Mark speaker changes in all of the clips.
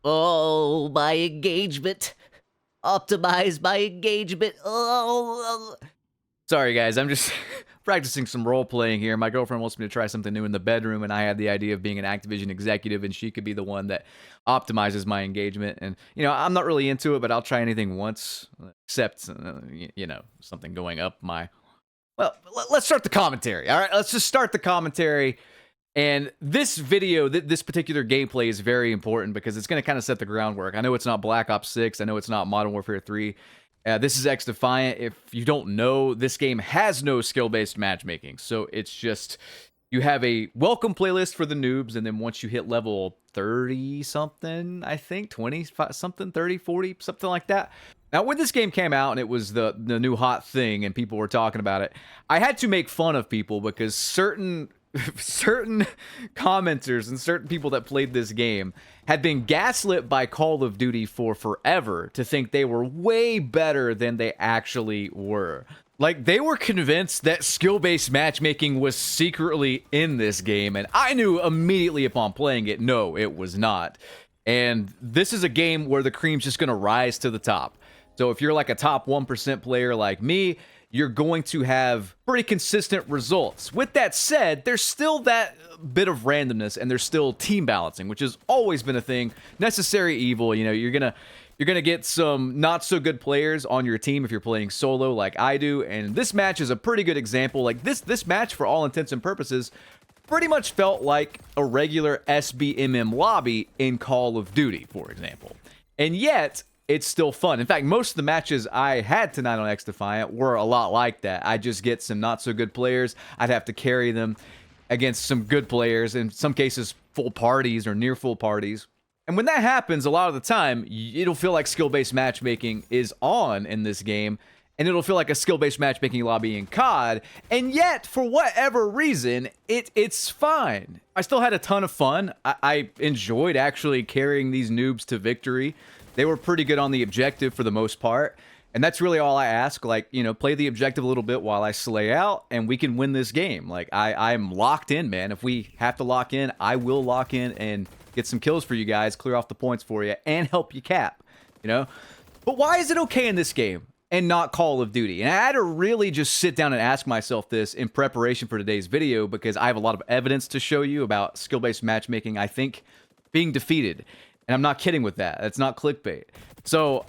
Speaker 1: Oh, my engagement. Optimize my engagement. Oh. Sorry, guys. I'm just practicing some role playing here. My girlfriend wants me to try something new in the bedroom, and I had the idea of being an Activision executive, and she could be the one that optimizes my engagement. And, I'm not really into it, but I'll try anything once, except, something going up my. Well, let's start the commentary. All right, let's just start the commentary. And this video, this particular gameplay is very important because it's going to kind of set the groundwork. I know it's not Black Ops 6. I know it's not Modern Warfare 3. This is XDefiant. If you don't know, this game has no skill-based matchmaking. So it's just, you have a welcome playlist for the noobs, and then once you hit level 30-something, I think, 20-something, 30, 40, something like that. Now, when this game came out and it was the new hot thing and people were talking about it, I had to make fun of people because certain commenters and certain people that played this game had been gaslit by Call of Duty for forever to think they were way better than they actually were. Like, they were convinced that skill-based matchmaking was secretly in this game, and I knew immediately upon playing it, no, it was not. And this is a game where the cream's just gonna rise to the top. So if you're like a top 1% player like me, you're going to have pretty consistent results. With that said, there's still that bit of randomness, and there's still team balancing, which has always been a thing. Necessary evil, you're gonna get some not so good players on your team if you're playing solo like I do, and this match is a pretty good example. Like this match, for all intents and purposes, pretty much felt like a regular SBMM lobby in Call of Duty, for example. And yet, it's still fun. In fact, most of the matches I had tonight on XDefiant were a lot like that. I just get some not so good players. I'd have to carry them against some good players, in some cases full parties or near full parties. And when that happens, a lot of the time, it'll feel like skill-based matchmaking is on in this game, and it'll feel like a skill-based matchmaking lobby in COD, and yet, for whatever reason, it's fine. I still had a ton of fun. I enjoyed actually carrying these noobs to victory. They were pretty good on the objective for the most part. And that's really all I ask. Like, play the objective a little bit while I slay out, and we can win this game. Like, I'm locked in, man. If we have to lock in, I will lock in and get some kills for you guys, clear off the points for you, and help you cap, But why is it okay in this game and not Call of Duty? And I had to really just sit down and ask myself this in preparation for today's video, because I have a lot of evidence to show you about skill-based matchmaking, I think, being defeated. And I'm not kidding with that. It's not clickbait. So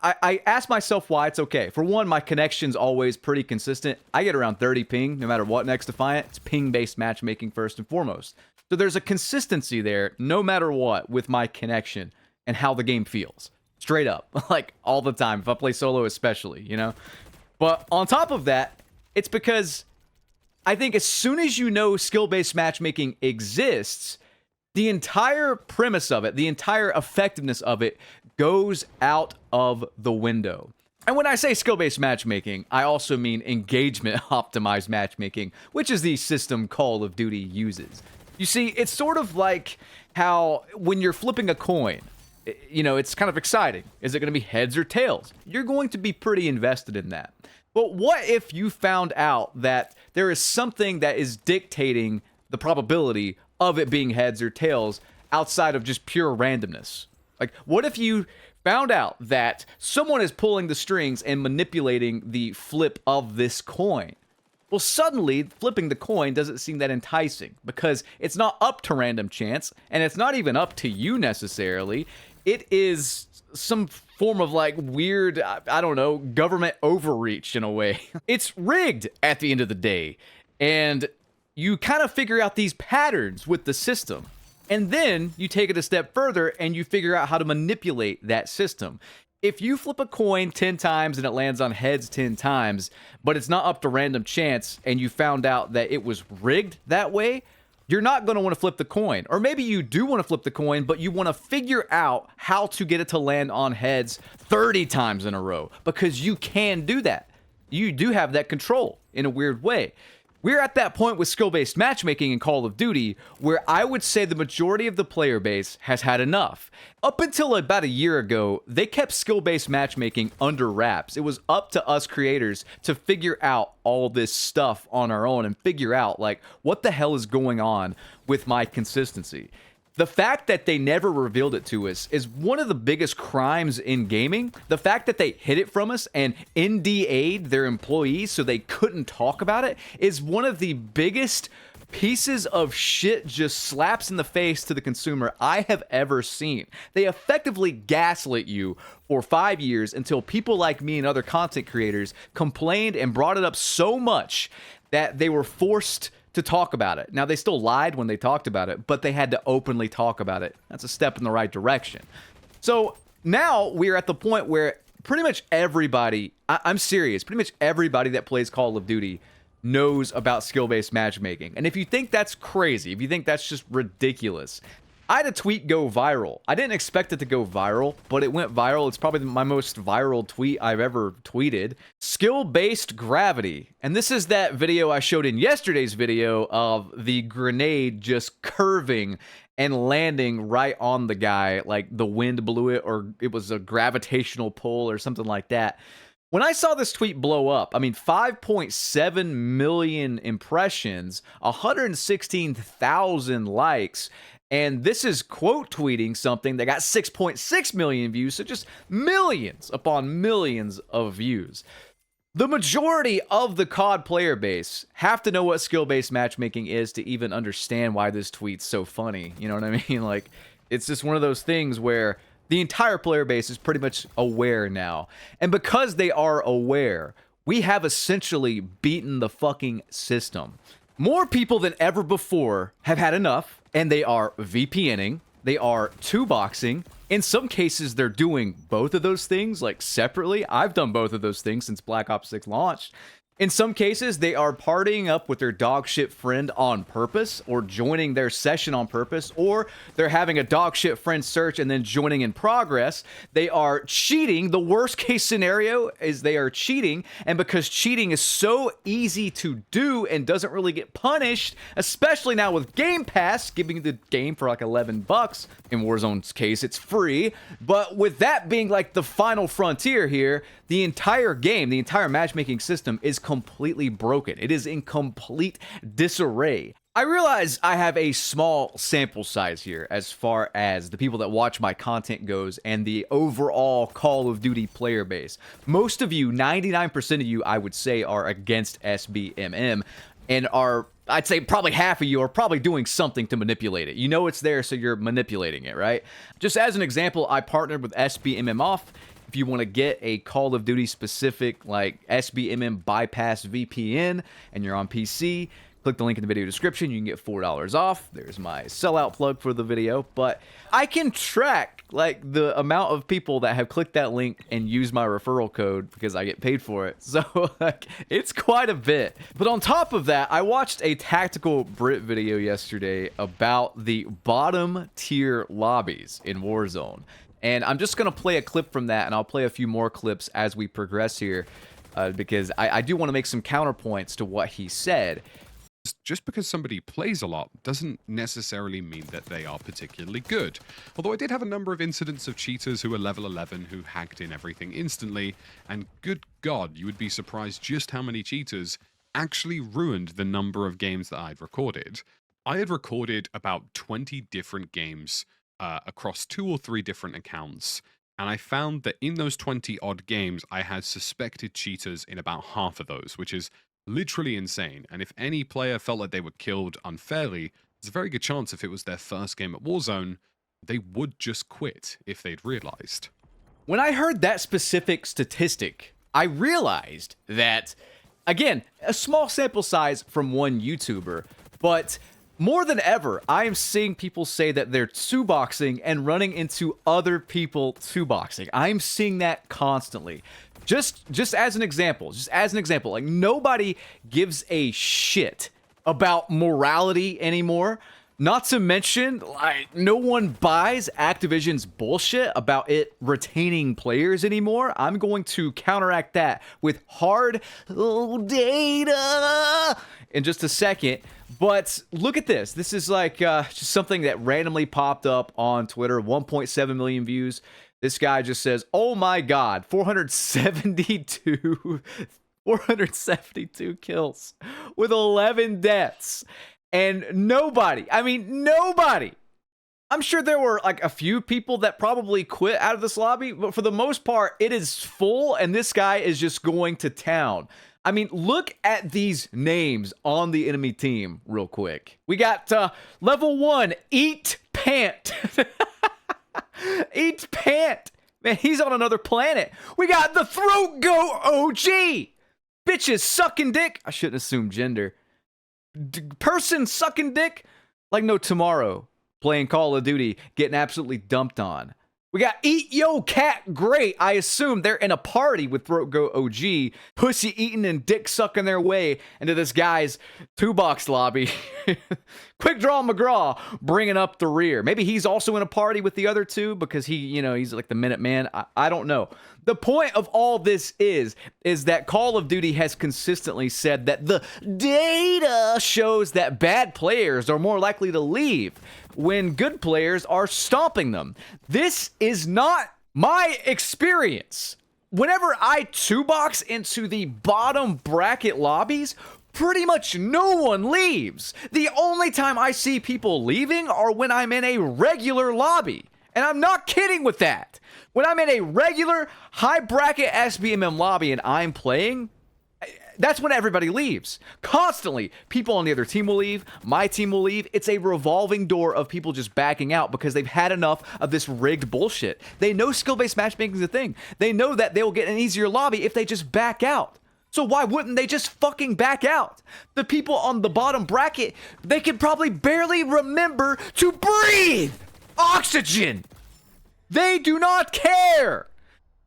Speaker 1: I asked myself why it's okay. For one, my connection's always pretty consistent. I get around 30 ping, no matter what in XDefiant. It's ping-based matchmaking first and foremost. So there's a consistency there, no matter what, with my connection and how the game feels. Straight up. Like, all the time. If I play solo especially, But on top of that, it's because I think as soon as you know skill-based matchmaking exists, the entire premise of it, the entire effectiveness of it, goes out of the window. And when I say skill-based matchmaking, I also mean engagement-optimized matchmaking, which is the system Call of Duty uses. You see, it's sort of like how when you're flipping a coin, it's kind of exciting. Is it going to be heads or tails? You're going to be pretty invested in that. But what if you found out that there is something that is dictating the probability of it being heads or tails outside of just pure randomness? Like, what if you found out that someone is pulling the strings and manipulating the flip of this coin? Well, suddenly, flipping the coin doesn't seem that enticing, because it's not up to random chance, and it's not even up to you necessarily. It is some form of, like, weird, I don't know, government overreach in a way. It's rigged at the end of the day, and you kind of figure out these patterns with the system. And then you take it a step further and you figure out how to manipulate that system. If you flip a coin 10 times and it lands on heads 10 times, but it's not up to random chance, and you found out that it was rigged that way, you're not going to want to flip the coin. Or maybe you do want to flip the coin, but you want to figure out how to get it to land on heads 30 times in a row, because you can do that. You do have that control in a weird way. We're at that point with skill-based matchmaking in Call of Duty where I would say the majority of the player base has had enough. Up until about a year ago, they kept skill-based matchmaking under wraps. It was up to us creators to figure out all this stuff on our own and figure out, like, what the hell is going on with my consistency. The fact that they never revealed it to us is one of the biggest crimes in gaming. The fact that they hid it from us and NDA'd their employees so they couldn't talk about it is one of the biggest pieces of shit, just slaps in the face to the consumer I have ever seen. They effectively gaslit you for 5 years until people like me and other content creators complained and brought it up so much that they were forced to talk about it. Now, they still lied when they talked about it, but they had to openly talk about it. That's a step in the right direction. So now we're at the point where pretty much everybody, I'm serious, pretty much everybody that plays Call of Duty knows about skill-based matchmaking. And if you think that's crazy, if you think that's just ridiculous, I had a tweet go viral. I didn't expect it to go viral, but it went viral. It's probably my most viral tweet I've ever tweeted. Skill-based gravity. And this is that video I showed in yesterday's video of the grenade just curving and landing right on the guy, like the wind blew it, or it was a gravitational pull or something like that. When I saw this tweet blow up, I mean, 5.7 million impressions, 116,000 likes, and this is quote tweeting something that got 6.6 million views, so just millions upon millions of views. The majority of the COD player base have to know what skill-based matchmaking is to even understand why this tweet's so funny. You know what I mean? Like, it's just one of those things where the entire player base is pretty much aware now. And because they are aware, we have essentially beaten the fucking system. More people than ever before have had enough, and they are VPNing, they are two-boxing. In some cases, they're doing both of those things, like, separately. I've done both of those things since Black Ops 6 launched. In some cases, they are partying up with their dogshit friend on purpose, or joining their session on purpose, or they're having a dogshit friend search and then joining in progress. They are cheating. The worst case scenario is they are cheating, and because cheating is so easy to do and doesn't really get punished, especially now with Game Pass, giving you the game for like $11. In Warzone's case, it's free. But with that being like the final frontier here, the entire game, the entire matchmaking system is completely broken. It is in complete disarray. I realize I have a small sample size here as far as the people that watch my content goes and the overall Call of Duty player base. Most of you, 99% of you, I would say, are against SBMM and are, I'd say probably half of you are probably doing something to manipulate it. You know it's there, so you're manipulating it, right? Just as an example, I partnered with SBMM Off. If you want to get a Call of Duty specific like SBMM bypass VPN and you're on PC, click the link in the video description. You can get $4 off. There's my sellout plug for the video. But I can track like the amount of people that have clicked that link and used my referral code because I get paid for it. So like, it's quite a bit. But on top of that, I watched a Tactical Brit video yesterday about the bottom tier lobbies in Warzone. And I'm just going to play a clip from that, and I'll play a few more clips as we progress here, because I do want to make some counterpoints to what he said.
Speaker 2: Just because somebody plays a lot doesn't necessarily mean that they are particularly good. Although I did have a number of incidents of cheaters who were level 11 who hacked in everything instantly, and good God, you would be surprised just how many cheaters actually ruined the number of games that I'd recorded. I had recorded about 20 different games across 2 or 3 different accounts, and I found that in those 20 odd games I had suspected cheaters in about half of those, which is literally insane. And if any player felt like they were killed unfairly, there's a very good chance if it was their first game at Warzone, they would just quit if they'd realized.
Speaker 1: When I heard that specific statistic, I realized that, again, a small sample size from one YouTuber, but more than ever, I am seeing people say that they're two-boxing and running into other people two-boxing. I'm seeing that constantly. Just as an example, like nobody gives a shit about morality anymore. Not to mention, like, no one buys Activision's bullshit about it retaining players anymore. I'm going to counteract that with hard data in just a second. But look at this. This is like just something that randomly popped up on Twitter. 1.7 million views. This guy just says, oh my God, 472 kills with 11 deaths. And nobody, I mean, nobody I'm sure there were like a few people that probably quit out of this lobby, but for the most part, it is full and this guy is just going to town. I mean, look at these names on the enemy team real quick. We got level 1, Eat Pant. Eat Pant. Man, he's on another planet. We got the Throat Goat OG. Bitches sucking dick. I shouldn't assume gender. Person sucking dick like no tomorrow. Playing Call of Duty, getting absolutely dumped on. We got Eat Yo Cat Great. I assume they're in a party with Throat Goat OG, pussy eating and dick sucking their way into this guy's 2-box lobby. Quick Draw McGraw bringing up the rear. Maybe he's also in a party with the other two because he's like the Minuteman. I don't know. The point of all this is that Call of Duty has consistently said that the data shows that bad players are more likely to leave when good players are stomping them. This is not my experience. Whenever I 2-box into the bottom bracket lobbies, pretty much no one leaves. The only time I see people leaving are when I'm in a regular lobby. And I'm not kidding with that. When I'm in a regular high bracket SBMM lobby and I'm playing, that's when everybody leaves. Constantly, people on the other team will leave, my team will leave. It's a revolving door of people just backing out because they've had enough of this rigged bullshit. They know skill-based matchmaking is a thing. They know that they will get an easier lobby if they just back out. So why wouldn't they just fucking back out? The people on the bottom bracket, they can probably barely remember to breathe oxygen. They do not care.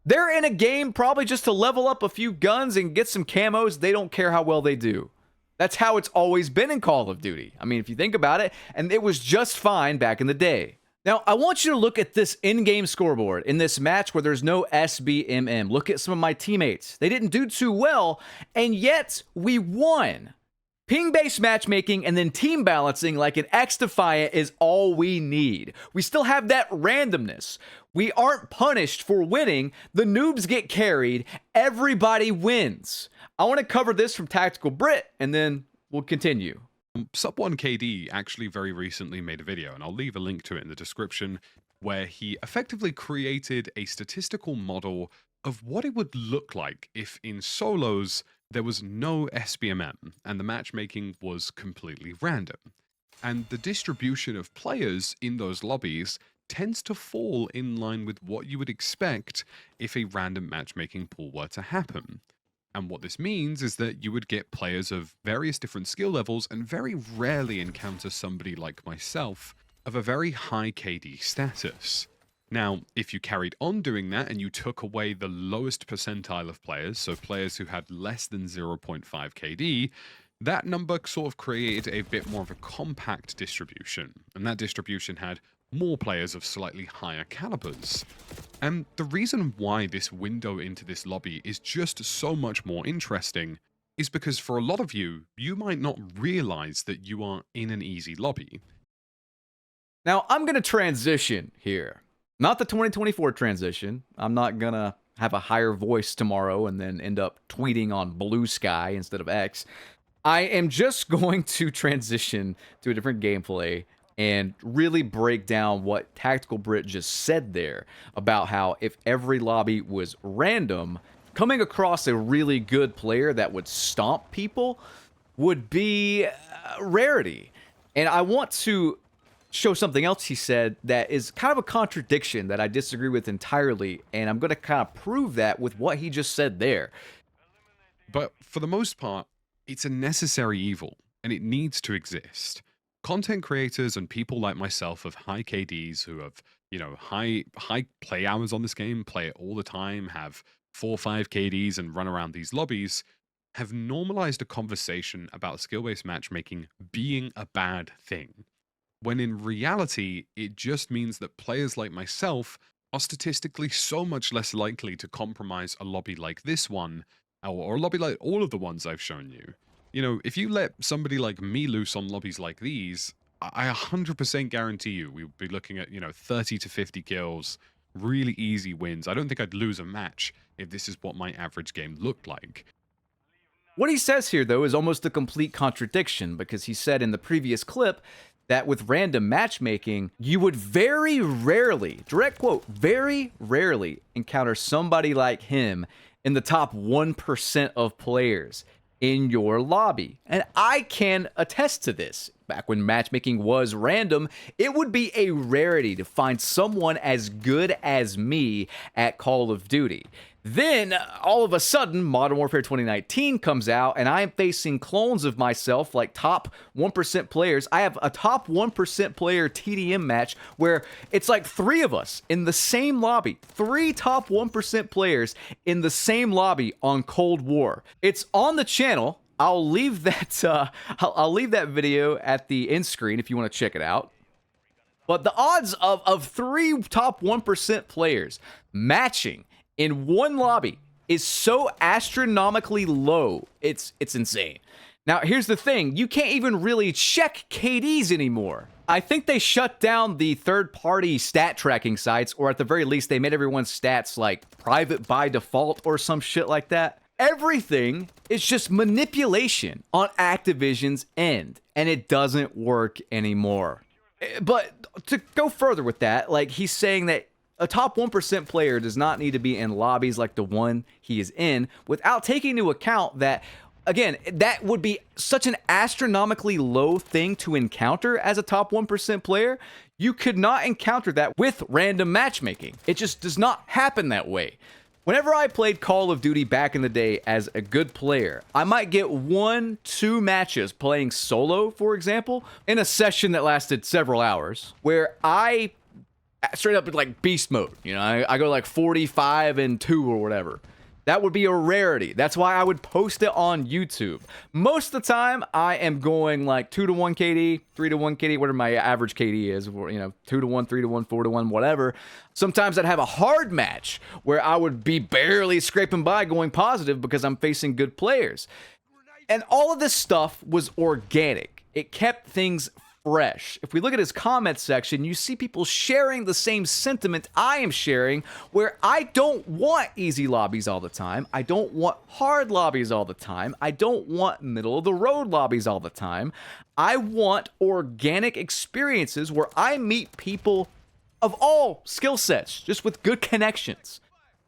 Speaker 1: They're in a game probably just to level up a few guns and get some camos. They don't care how well they do. That's how it's always been in Call of Duty. I mean, if you think about it, and it was just fine back in the day. Now, I want you to look at this in-game scoreboard in this match where there's no SBMM. Look at some of my teammates. They didn't do too well, and yet we won. Ping-based matchmaking and then team balancing like an XDefiant is all we need. We still have that randomness. We aren't punished for winning. The noobs get carried. Everybody wins. I want to cover this from Tactical Brit, and then we'll continue.
Speaker 2: Sub1KD actually very recently made a video, and I'll leave a link to it in the description, where he effectively created a statistical model of what it would look like if in solos there was no SBMM and the matchmaking was completely random. And the distribution of players in those lobbies tends to fall in line with what you would expect if a random matchmaking pool were to happen. And what this means is that you would get players of various different skill levels and very rarely encounter somebody like myself of a very high KD status. Now, if you carried on doing that and you took away the lowest percentile of players, so players who had less than 0.5 KD, that number sort of created a bit more of a compact distribution, and that distribution had more players of slightly higher calibers. And the reason why this window into this lobby is just so much more interesting is because for a lot of you, you might not realize that you are in an easy lobby.
Speaker 1: Now, I'm going to transition here. Not the 2024 transition. I'm not going to have a higher voice tomorrow and then end up tweeting on Blue Sky instead of X. I am just going to transition to a different gameplay and really break down what Tactical Brit just said there about how if every lobby was random, coming across a really good player that would stomp people would be a rarity. And I want to show something else he said that is kind of a contradiction that I disagree with entirely, and I'm going to kind of prove that with what he just said there.
Speaker 2: But for the most part, it's a necessary evil, and it needs to exist. Content creators and people like myself of high KDs who have, high play hours on this game, play it all the time, have 4 or 5 KDs and run around these lobbies, have normalized a conversation about skill-based matchmaking being a bad thing. When in reality, it just means that players like myself are statistically so much less likely to compromise a lobby like this one, or a lobby like all of the ones I've shown you. If you let somebody like me loose on lobbies like these, I 100% guarantee you we would be looking at, 30 to 50 kills, really easy wins. I don't think I'd lose a match if this is what my average game looked like.
Speaker 1: What he says here, though, is almost a complete contradiction because he said in the previous clip that with random matchmaking, you would very rarely, direct quote, very rarely encounter somebody like him in the top 1% of players in your lobby. And I can attest to this. Back when matchmaking was random, it would be a rarity to find someone as good as me at Call of Duty. Then, all of a sudden, Modern Warfare 2019 comes out, and I am facing clones of myself, like top 1% players. I have a top 1% player TDM match where it's like 3 of us in the same lobby. 3 top 1% players in the same lobby on Cold War. It's on the channel. I'll leave that I'll leave that video at the end screen if you want to check it out. But the odds of 3 top 1% players matching in one lobby is so astronomically low. It's insane. Now, here's the thing. You can't even really check KDs anymore. I think they shut down the third-party stat tracking sites, or at the very least, they made everyone's stats like private by default or some shit like that. Everything is just manipulation on Activision's end, and it doesn't work anymore. But to go further with that, like, he's saying that a top 1% player does not need to be in lobbies like the one he is in, without taking into account that, again, that would be such an astronomically low thing to encounter as a top 1% player. You could not encounter that with random matchmaking. It just does not happen that way. Whenever I played Call of Duty back in the day as a good player, I might get 1-2 matches playing solo, for example, in a session that lasted several hours, where I straight up in like beast mode. You know, I go like 45-2 or whatever. That would be a rarity. That's why I would post it on YouTube. Most of the time, I am going like 2-1 KD, 3-1 KD, whatever my average KD is, you know, 2-1, 3-1, 4-1, whatever. Sometimes I'd have a hard match where I would be barely scraping by going positive because I'm facing good players. And all of this stuff was organic. It kept things fresh. If we look at his comment section, you see people sharing the same sentiment I am sharing, where I don't want easy lobbies all the time. I don't want hard lobbies all the time. I don't want middle of the road lobbies all the time. I want organic experiences where I meet people of all skill sets, just with good connections.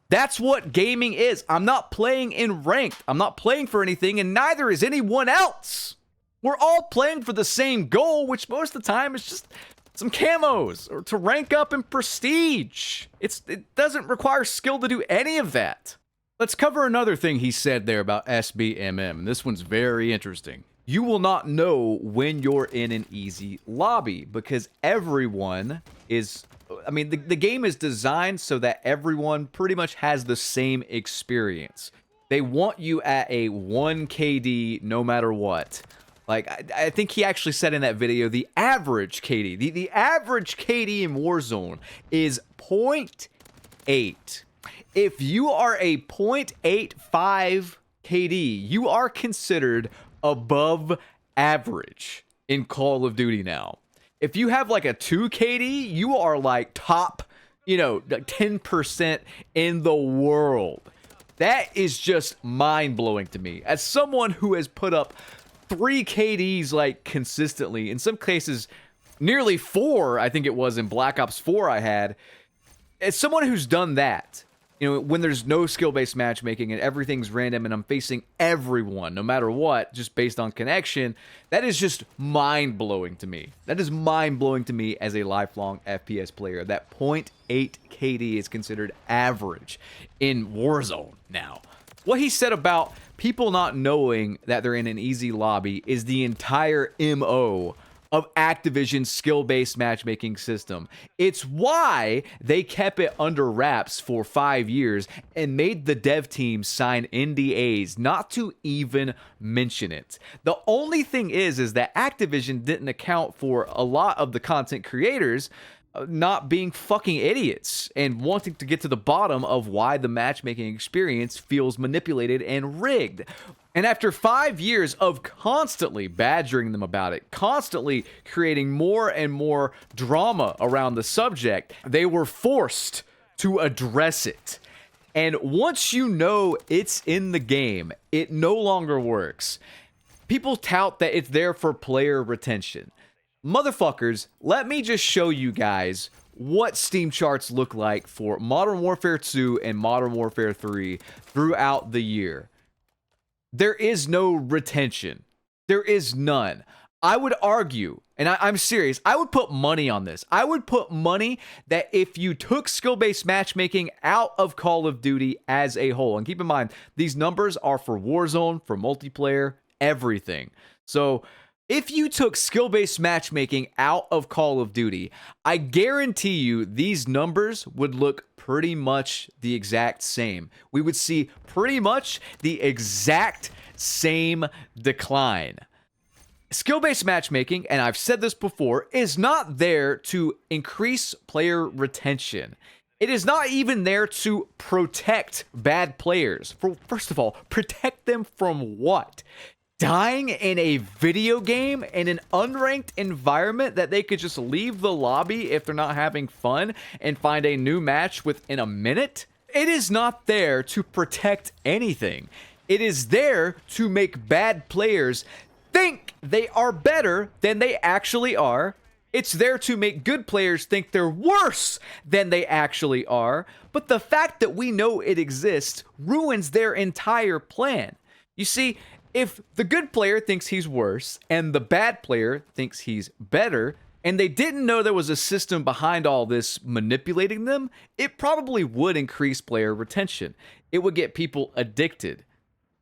Speaker 1: That's what gaming is. I'm not playing in ranked. I'm not playing for anything, and neither is anyone else. We're all playing for the same goal, which most of the time is just some camos or to rank up in prestige. It doesn't require skill to do any of that. Let's cover another thing he said there about SBMM. This one's very interesting. You will not know when you're in an easy lobby because everyone is... I mean, the game is designed so that everyone pretty much has the same experience. They want you at a 1 KD no matter what. Like, I think he actually said in that video, the average KD, the average KD in Warzone is 0.8. If you are a 0.85 KD, you are considered above average in Call of Duty now. If you have like a 2 KD, you are like top, you know, 10% in the world. That is just mind-blowing to me. As someone who has put up 3 KDs like consistently, in some cases nearly 4, I think it was in Black Ops 4 I had. As someone who's done that, you know, when there's no skill-based matchmaking and everything's random and I'm facing everyone, no matter what, just based on connection, that is just mind-blowing to me. That is mind-blowing to me as a lifelong FPS player. That 0.8 KD is considered average in Warzone now. What he said about people not knowing that they're in an easy lobby is the entire MO of Activision's skill-based matchmaking system. It's why they kept it under wraps for 5 years and made the dev team sign NDAs not to even mention it. The only thing is that Activision didn't account for a lot of the content creators not being fucking idiots and wanting to get to the bottom of why the matchmaking experience feels manipulated and rigged. And after 5 years of constantly badgering them about it, constantly creating more and more drama around the subject, they were forced to address it. And once you know it's in the game, it no longer works. People tout that it's there for player retention. Motherfuckers, let me just show you guys what Steam charts look like for Modern Warfare 2 and Modern Warfare 3 throughout the year. There is no retention. There is none. I would argue, and I'm serious, I would put money on this. I would put money that if you took skill-based matchmaking out of Call of Duty as a whole, and keep in mind, these numbers are for Warzone, for multiplayer, everything. So if you took skill-based matchmaking out of Call of Duty, I guarantee you these numbers would look pretty much the exact same. We would see pretty much the exact same decline. Skill-based matchmaking, and I've said this before, is not there to increase player retention. It is not even there to protect bad players. First of all, protect them from what? Dying in a video game in an unranked environment that they could just leave the lobby if they're not having fun and find a new match within a minute? It is not there to protect anything. It is there to make bad players think they are better than they actually are. It's there to make good players think they're worse than they actually are. But the fact that we know it exists ruins their entire plan. You see, if the good player thinks he's worse and the bad player thinks he's better, and they didn't know there was a system behind all this manipulating them, it probably would increase player retention. It would get people addicted.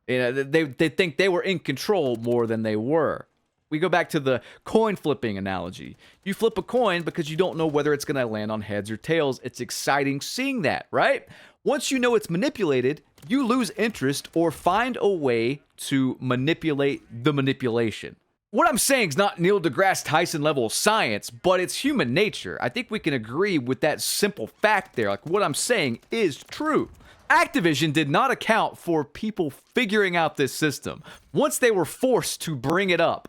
Speaker 1: You know, they think they were in control more than they were. We go back to the coin flipping analogy. You flip a coin because you don't know whether it's going to land on heads or tails. It's exciting seeing that, right? Once you know it's manipulated, you lose interest or find a way to manipulate the manipulation. What I'm saying is not Neil deGrasse Tyson level science, but it's human nature. I think we can agree with that simple fact there. Like, what I'm saying is true. Activision did not account for people figuring out this system. Once they were forced to bring it up,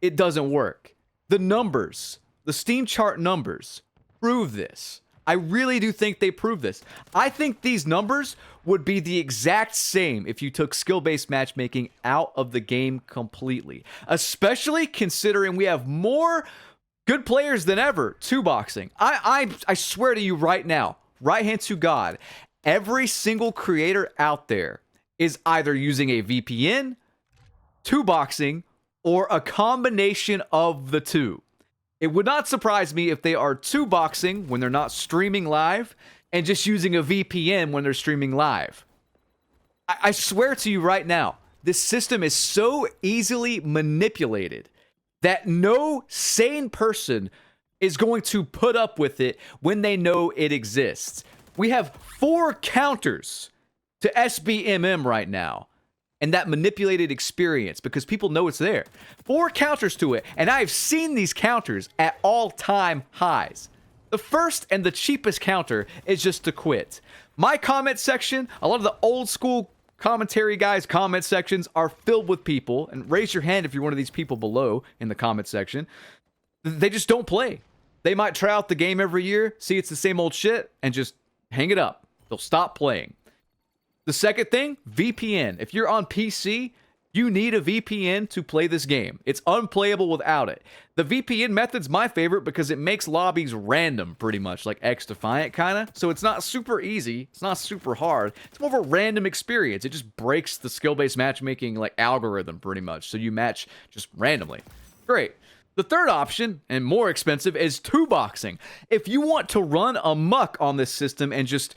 Speaker 1: it doesn't work. The numbers, the Steam chart numbers, prove this. I really do think they prove this. I think these numbers would be the exact same if you took skill-based matchmaking out of the game completely. Especially considering we have more good players than ever two-boxing. I swear to you right now, right hand to God, every single creator out there is either using a VPN, two-boxing, or a combination of the two. It would not surprise me if they are two-boxing when they're not streaming live and just using a VPN when they're streaming live. I swear to you right now, this system is so easily manipulated that no sane person is going to put up with it when they know it exists. We have 4 counters to SBMM right now. And that manipulated experience, because people know it's there. 4 counters to it, and I've seen these counters at all-time highs. The first and the cheapest counter is just to quit. My comment section, a lot of the old school commentary guys' comment sections are filled with people, and raise your hand if you're one of these people below in the comment section. They just don't play. They might try out the game every year, see it's the same old shit, and just hang it up. They'll stop playing. The second thing, VPN. If you're on PC, you need a VPN to play this game. It's unplayable without it. The VPN method's my favorite because it makes lobbies random, pretty much, like XDefiant kind of. So it's not super easy. It's not super hard. It's more of a random experience. It just breaks the skill-based matchmaking like algorithm, pretty much. So you match just randomly. Great. The third option, and more expensive, is two-boxing. If you want to run amok on this system and just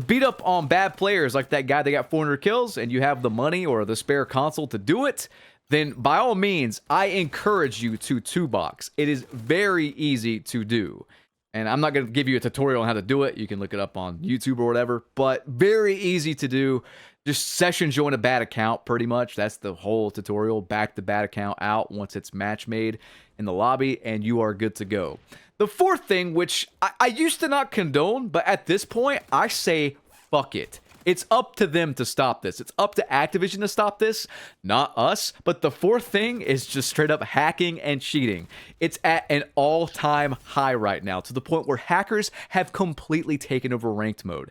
Speaker 1: beat up on bad players like that guy that got 400 kills and you have the money or the spare console to do it, then by all means, I encourage you to two-box. It is very easy to do. And I'm not going to give you a tutorial on how to do it. You can look it up on YouTube or whatever, but very easy to do. Just session join a bad account, pretty much. That's the whole tutorial. Back the bad account out once it's match made in the lobby, and you are good to go. The fourth thing, which I used to not condone, but at this point, I say, fuck it. It's up to them to stop this. It's up to Activision to stop this, not us. But the fourth thing is just straight up hacking and cheating. It's at an all-time high right now, to the point where hackers have completely taken over ranked mode.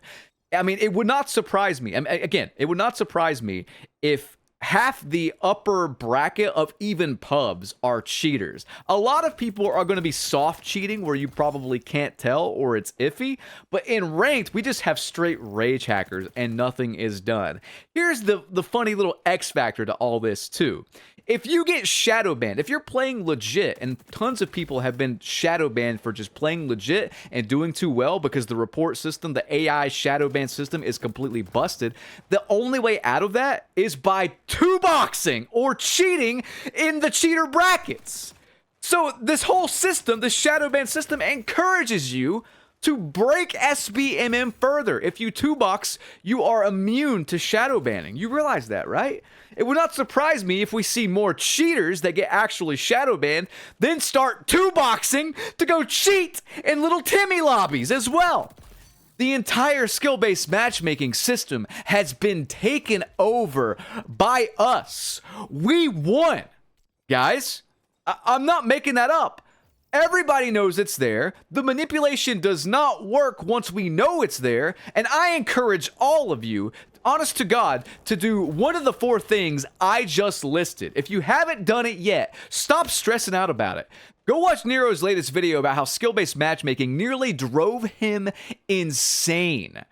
Speaker 1: I mean, it would not surprise me. I mean, again, it would not surprise me if half the upper bracket of even pubs are cheaters. A lot of people are going to be soft cheating where you probably can't tell or it's iffy, but in ranked, we just have straight rage hackers and nothing is done. Here's the funny little X factor to all this too. If you get shadow banned, if you're playing legit, and tons of people have been shadow banned for just playing legit and doing too well because the report system, the AI shadow ban system is completely busted, the only way out of that is by two-boxing or cheating in the cheater brackets. So this whole system, the shadow ban system, encourages you to break SBMM further. If you two-box, you are immune to shadow banning. You realize that, right? It would not surprise me if we see more cheaters that get actually shadow banned, then start two-boxing to go cheat in little Timmy lobbies as well. The entire skill-based matchmaking system has been taken over by us. We won, guys. I'm not making that up. Everybody knows it's there. The manipulation does not work once we know it's there. And I encourage all of you, honest to God, to do one of the 4 things I just listed. If you haven't done it yet, stop stressing out about it. Go watch Nero's latest video about how skill-based matchmaking nearly drove him insane.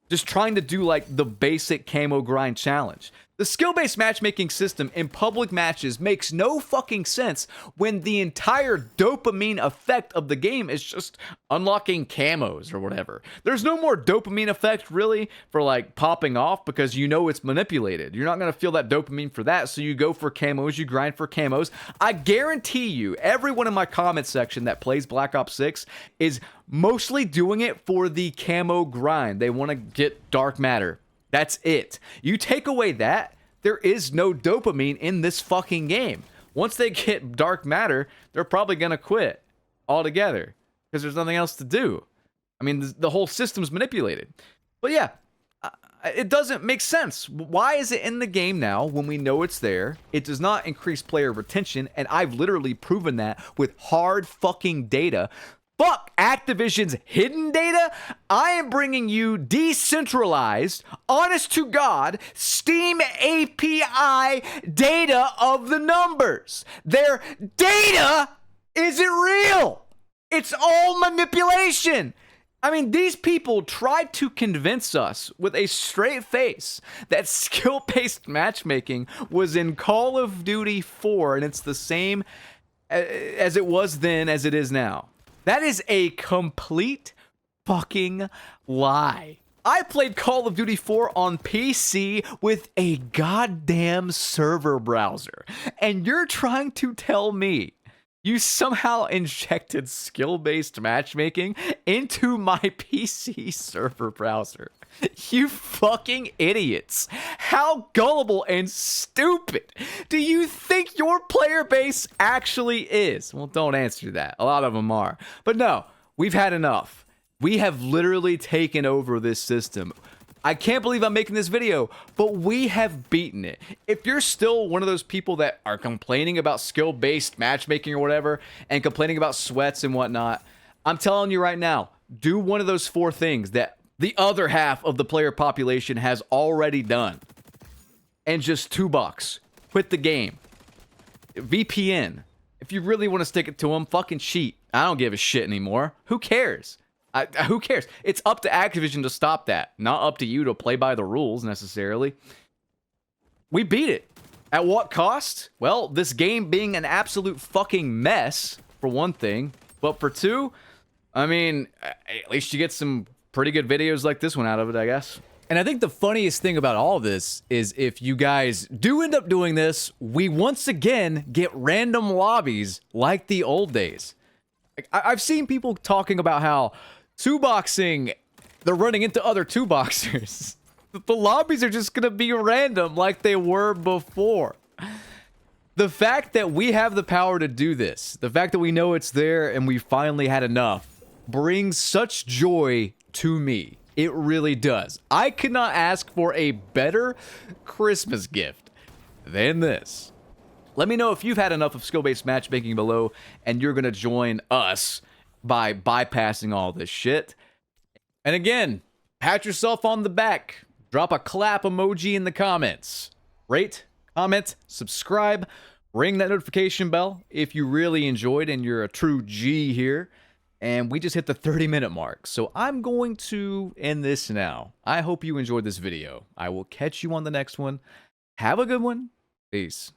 Speaker 1: Just trying to do like the basic camo grind challenge. The skill-based matchmaking system in public matches makes no fucking sense when the entire dopamine effect of the game is just unlocking camos or whatever. There's no more dopamine effect really for like popping off because you know it's manipulated. You're not going to feel that dopamine for that, so you go for camos, you grind for camos. I guarantee you, everyone in my comment section that plays Black Ops 6 is mostly doing it for the camo grind. They want to get dark matter. That's it. You take away that, there is no dopamine in this fucking game. Once they get dark matter, they're probably going to quit altogether because there's nothing else to do. I mean, the whole system's manipulated. But yeah, it doesn't make sense. Why is it in the game now when we know it's there? It does not increase player retention, and I've literally proven that with hard fucking data. Fuck Activision's hidden data. I am bringing you decentralized, honest to God, Steam API data of the numbers. Their data isn't real. It's all manipulation. I mean, these people tried to convince us with a straight face that skill-based matchmaking was in Call of Duty 4, and it's the same as it was then as it is now. That is a complete fucking lie. I played Call of Duty 4 on PC with a goddamn server browser. And you're trying to tell me you somehow injected skill-based matchmaking into my PC server browser. You fucking idiots. How gullible and stupid do you think your player base actually is? Well, don't answer that. A lot of them are. But no, we've had enough. We have literally taken over this system. I can't believe I'm making this video, but we have beaten it. If you're still one of those people that are complaining about skill-based matchmaking or whatever, and complaining about sweats and whatnot, I'm telling you right now, do one of those 4 things that the other half of the player population has already done. And just $2. Quit the game. VPN. If you really want to stick it to them, fucking cheat. I don't give a shit anymore. Who cares? Who cares? It's up to Activision to stop that. Not up to you to play by the rules, necessarily. We beat it. At what cost? Well, this game being an absolute fucking mess, for one thing. But for 2, I mean, at least you get some pretty good videos like this one out of it, I guess. And I think the funniest thing about all this is if you guys do end up doing this, we once again get random lobbies like the old days. I've seen people talking about how two-boxing, they're running into other two-boxers. The lobbies are just going to be random like they were before. The fact that we have the power to do this, the fact that we know it's there and we finally had enough, brings such joy to me. It really does. I could not ask for a better Christmas gift than this. Let me know if you've had enough of skill-based matchmaking below and you're going to join us by bypassing all this shit. And again, pat yourself on the back. Drop a clap emoji in the comments. Rate, comment, subscribe, ring that notification bell if you really enjoyed and you're a true G here. And we just hit the 30-minute mark, so I'm going to end this now. I hope you enjoyed this video. I will catch you on the next one. Have a good one. Peace.